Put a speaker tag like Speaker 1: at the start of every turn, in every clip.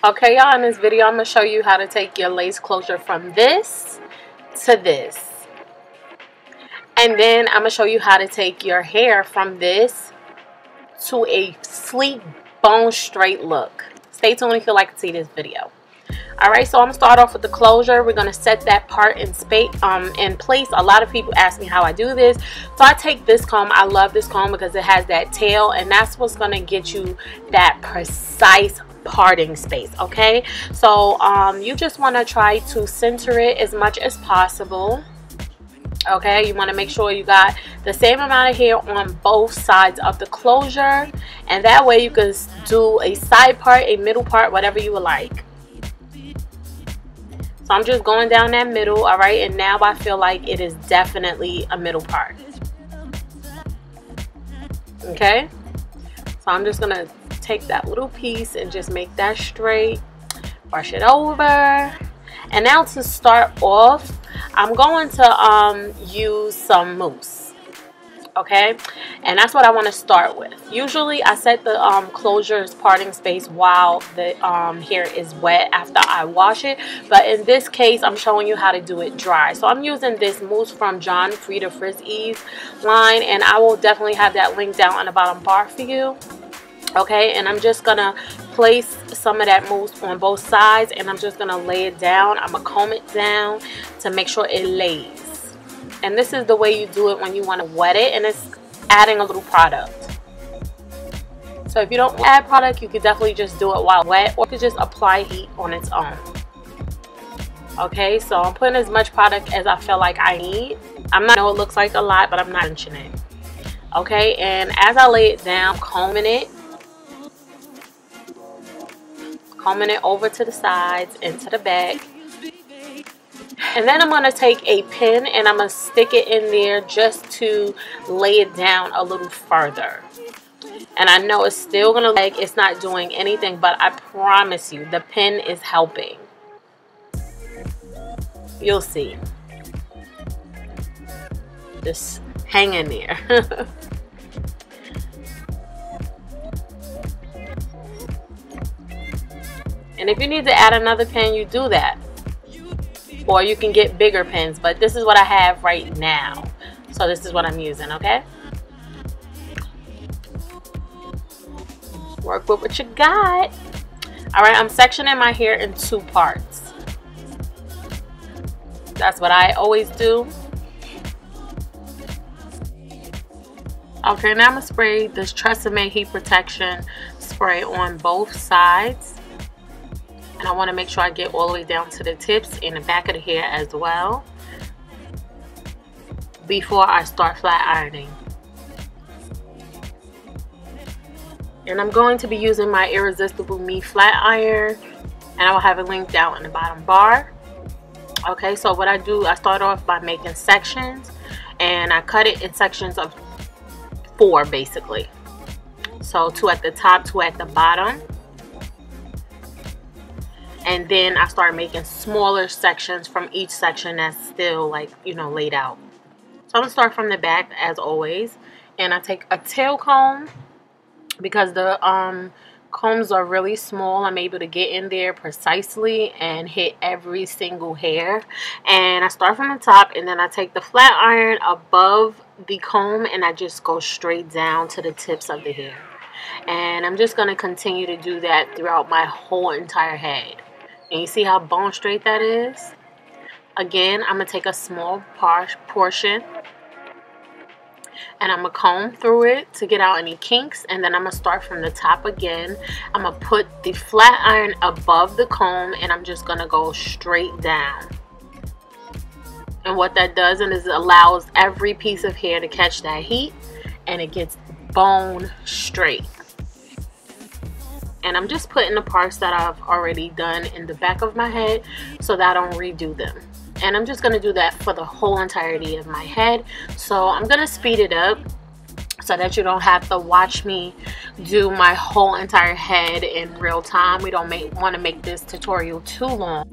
Speaker 1: Okay, y'all, in this video I'm going to show you how to take your lace closure from this to this. And then I'm going to show you how to take your hair from this to a sleek, bone straight look. Stay tuned if you'd like to see this video. Alright, so I'm going to start off with the closure. We're going to set that part in place. A lot of people ask me how I do this. So I take this comb. I love this comb because it has that tail, and that's what's going to get you that precise parting space. Okay, so you just want to try to center it as much as possible. Okay, you want to make sure you got the same amount of hair on both sides of the closure, and that way you can do a side part, a middle part, whatever you would like. So I'm just going down that middle. All right, and now I feel like it is definitely a middle part. Okay, so I'm just gonna take that little piece and just make that straight, brush it over. And now to start off, I'm going to use some mousse. Okay, and that's what I want to start with. Usually I set the closures parting space while the hair is wet after I wash it, but in this case I'm showing you how to do it dry. So I'm using this mousse from FREIDA FRIZZ line, and I will definitely have that link down on the bottom bar for you. Okay, and I'm just gonna place some of that mousse on both sides, and I'm just gonna lay it down. I'm gonna comb it down to make sure it lays. And this is the way you do it when you want to wet it, and it's adding a little product. So if you don't add product, you could definitely just do it while wet, or you could just apply heat on its own. Okay, so I'm putting as much product as I feel like I need. I know it looks like a lot, but I'm not inching it. Okay, and as I lay it down, combing it over to the sides and to the back. And then I'm going to take a pin and I'm going to stick it in there just to lay it down a little further. And I know it's still going to lag, it's not doing anything, but I promise you the pin is helping. You'll see. Just hang in there. And if you need to add another pin, you do that. Or you can get bigger pins, but this is what I have right now. So this is what I'm using, okay? Work with what you got. Alright, I'm sectioning my hair in 2 parts. That's what I always do. Okay, now I'm going to spray this TRESEMME heat protection spray on both sides. And I want to make sure I get all the way down to the tips and the back of the hair as well before I start flat ironing. And I'm going to be using my Irresistible Me flat iron, and I will have a link down in the bottom bar. Okay, so what I do, I start off by making sections, and I cut it in sections of 4 basically. So 2 at the top, 2 at the bottom. And then I start making smaller sections from each section that's still, like, you know, laid out. So I'm going to start from the back as always. And I take a tail comb because the combs are really small. I'm able to get in there precisely and hit every single hair. And I start from the top, and then I take the flat iron above the comb and I just go straight down to the tips of the hair. And I'm just going to continue to do that throughout my whole entire head. And you see how bone straight that is? Again, I'm going to take a small portion and I'm going to comb through it to get out any kinks. And then I'm going to start from the top again. I'm going to put the flat iron above the comb and I'm just going to go straight down. And what that does is it allows every piece of hair to catch that heat, and it gets bone straight. And I'm just putting the parts that I've already done in the back of my head so that I don't redo them. And I'm just going to do that for the whole entirety of my head. So I'm going to speed it up so that you don't have to watch me do my whole entire head in real time. We don't want to make this tutorial too long.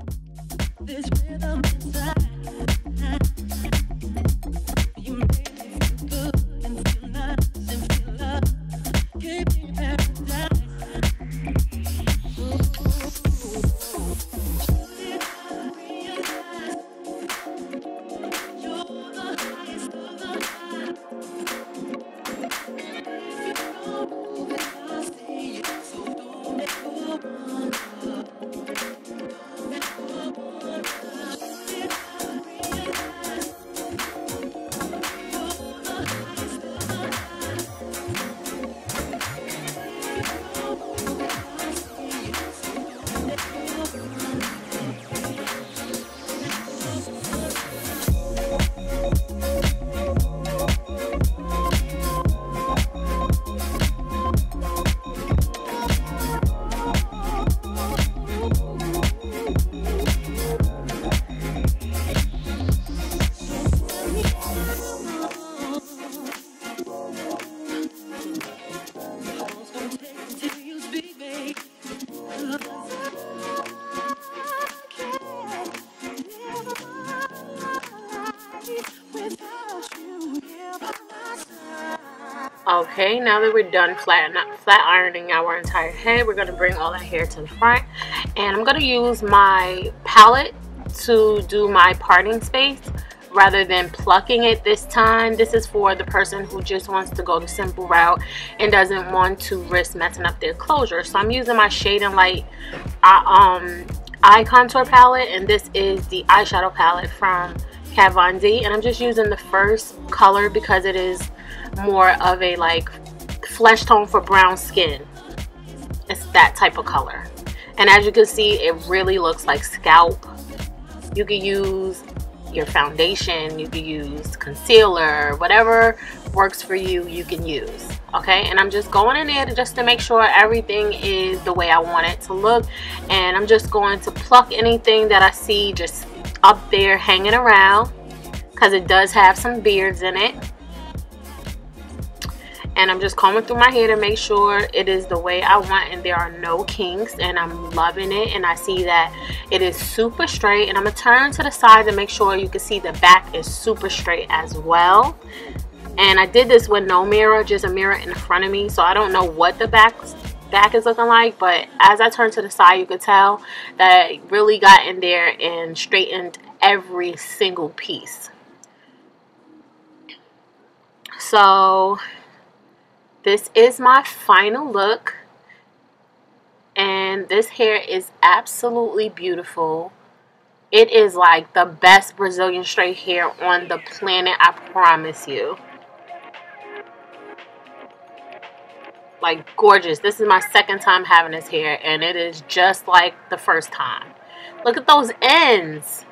Speaker 1: Okay, now that we're done flat ironing our entire head, we're going to bring all that hair to the front, and I'm going to use my palette to do my parting space rather than plucking it this time. This is for the person who just wants to go the simple route and doesn't want to risk messing up their closure. So I'm using my Shade and Light eye contour palette, and this is the eyeshadow palette from Kat Von D, and I'm just using the first color because it is more of a like flesh tone for brown skin. It's that type of color, and as you can see, it really looks like scalp. You could use your foundation, you could use concealer, whatever works for you, you can use. Okay, and I'm just going in there just to make sure everything is the way I want it to look, and I'm just going to pluck anything that I see just up there hanging around, because it does have some beards in it. And I'm just combing through my hair to make sure it is the way I want and there are no kinks, and I'm loving it. And I see that it is super straight, and I'm gonna turn to the side to make sure you can see the back is super straight as well. And I did this with no mirror, just a mirror in front of me, so I don't know what the back is looking like, but as I turn to the side, you could tell that it really got in there and straightened every single piece. So this is my final look, and this hair is absolutely beautiful. It is like the best Brazilian straight hair on the planet, I promise you. Like, gorgeous. This is my second time having this hair, and it is just like the first time. Look at those ends.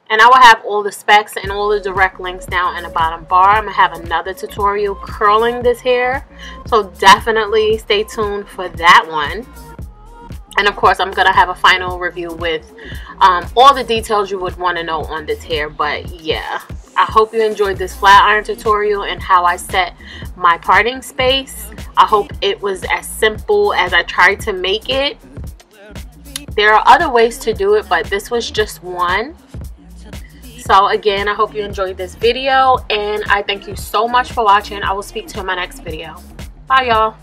Speaker 1: And I will have all the specs and all the direct links down in the bottom bar. I'm going to have another tutorial curling this hair, so definitely stay tuned for that one. And of course, I'm going to have a final review with all the details you would want to know on this hair. But yeah, I hope you enjoyed this flat iron tutorial and how I set my parting space. I hope it was as simple as I tried to make it. There are other ways to do it, but this was just one. So again, I hope you enjoyed this video, and I thank you so much for watching. I will speak to you in my next video. Bye, y'all.